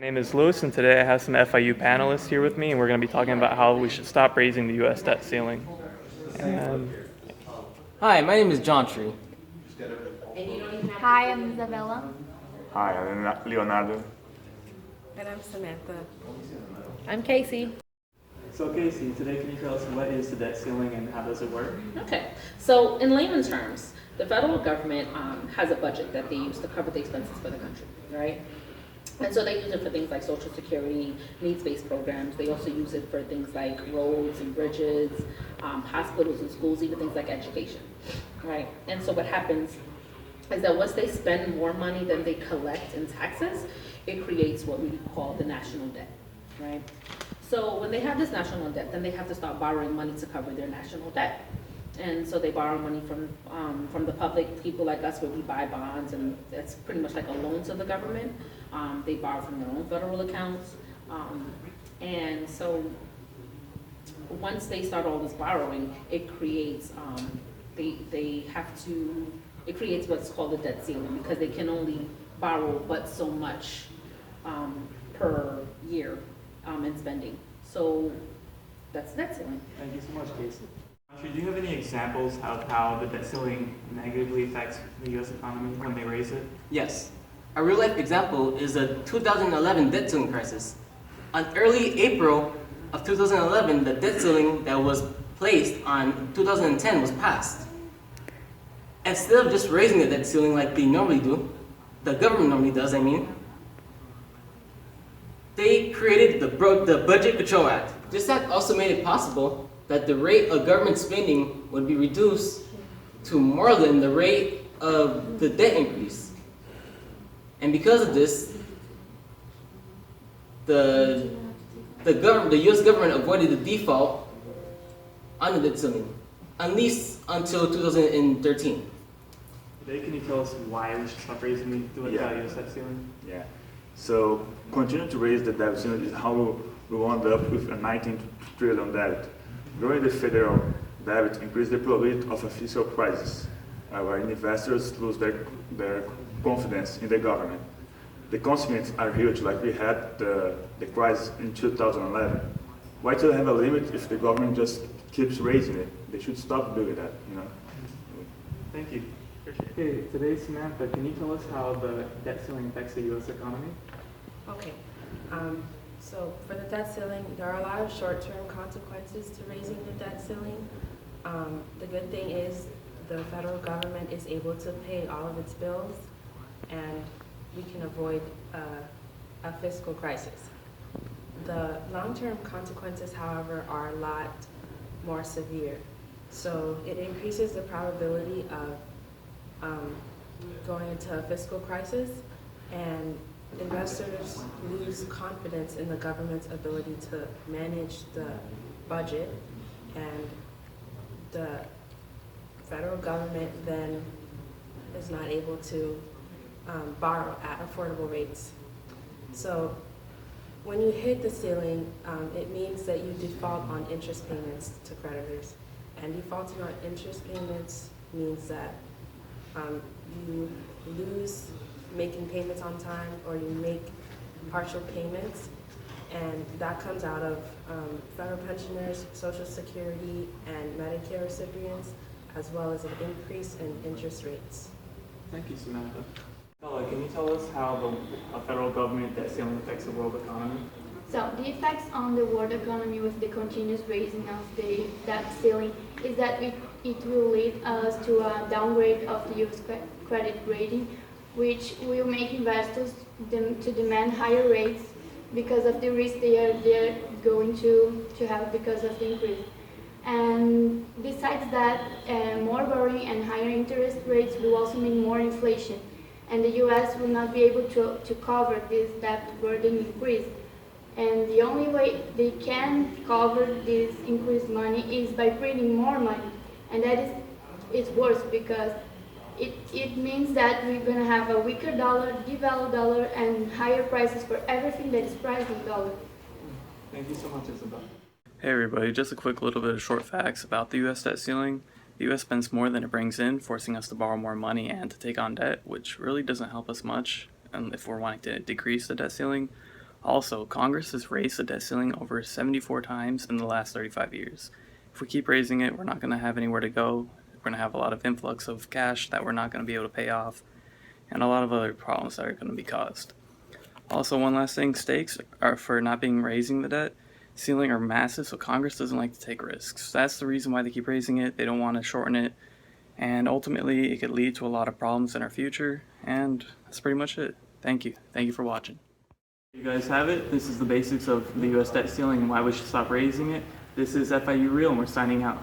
My name is Louis, and today I have some FIU panelists here with me, and we're going to be talking about how we should stop raising the U.S. debt ceiling. And Hi, my name is John Tree. Hi, I'm Isabella. Hi, I'm Leonardo. And I'm Samantha. I'm Casey. so, Casey, today can you tell us what is the debt ceiling and how does it work? Okay, so in layman's terms, the federal government has a budget that they use to cover the expenses for the country, right? And so they use it for things like Social Security, needs-based programs. They also use it for things like roads and bridges, hospitals and schools, even things like education, right? And so what happens is that once they spend more money than they collect in taxes, it creates what we call the national debt, right? So when they have this national debt, then they have to start borrowing money to cover their national debt. And so they borrow money from the public, people like us, where we buy bonds, and that's pretty much like a loan to the government. They borrow from their own federal accounts. And so once they start all this borrowing, it creates, it creates what's called a debt ceiling, because they can only borrow but so much per year in spending. So that's debt ceiling. Thank you so much, Casey. Do you have any examples of how the debt ceiling negatively affects the U.S. economy when they raise it? Yes. A real life example is the 2011 debt ceiling crisis. On early April of 2011, the debt ceiling that was placed on 2010 was passed. Instead of just raising the debt ceiling like they normally do, the government normally does, they created the Budget Control Act. This act also made it possible that the rate of government spending would be reduced to more than the rate of the debt increase. And because of this, the U.S. government avoided the default on the debt ceiling, at least until 2013. Today, can you tell us why we should stop raising the U.S. debt ceiling? Yeah. So continue to raise the debt ceiling is how we wound up with a 19 trillion debt. Growing the federal debt increased the probability of a fiscal crisis, where investors lose their confidence in the government. The consequences are huge, like we had the crisis in 2011. Why to have a limit if the government just keeps raising it? They should stop doing that, Thank you. Okay, today, Samantha, can you tell us how the debt ceiling affects the U.S. economy? Okay. So for the debt ceiling, there are a lot of short-term consequences to raising the debt ceiling. The good thing is the federal government is able to pay all of its bills, and we can avoid a fiscal crisis. The long-term consequences, however, are a lot more severe. So it increases the probability of going into a fiscal crisis, and investors lose confidence in the government's ability to manage the budget, and the federal government then is not able to borrow at affordable rates. So when you hit the ceiling, it means that you default on interest payments to creditors, and defaulting on interest payments means that you lose making payments on time, or you make partial payments, and that comes out of federal pensioners, Social Security, and Medicare recipients, as well as an increase in interest rates. Thank you, Samantha. Bella, can you tell us how the federal government debt ceiling affects the world economy? So the effects on the world economy with the continuous raising of the debt ceiling is that it will lead us to a downgrade of the U.S. credit rating, which will make investors to demand higher rates because of the risk they are going to have because of the increase. And besides that, more borrowing and higher interest rates will also mean more inflation, and the U.S. will not be able to cover this debt burden increase. And the only way they can cover this increased money is by printing more money, and that is worse, because it means that we're going to have a weaker dollar, devalued dollar, and higher prices for everything that is priced in dollar. Thank you so much, Isabel. Hey everybody, just a quick little bit of short facts about the U.S. debt ceiling. The U.S. spends more than it brings in, forcing us to borrow more money and to take on debt, which really doesn't help us much if we're wanting to decrease the debt ceiling. Also, Congress has raised the debt ceiling over 74 times in the last 35 years. If we keep raising it, we're not going to have anywhere to go. We're going to have a lot of influx of cash that we're not going to be able to pay off, and a lot of other problems that are going to be caused. Also, one last thing, stakes are for not being raising the debt ceiling are massive, so Congress doesn't like to take risks. That's the reason why they keep raising it. They don't want to shorten it, and ultimately it could lead to a lot of problems in our future, and that's pretty much it. Thank you. Thank you for watching. You guys have it. This is the basics of the U.S. debt ceiling and why we should stop raising it. This is FIU Real, and we're signing out.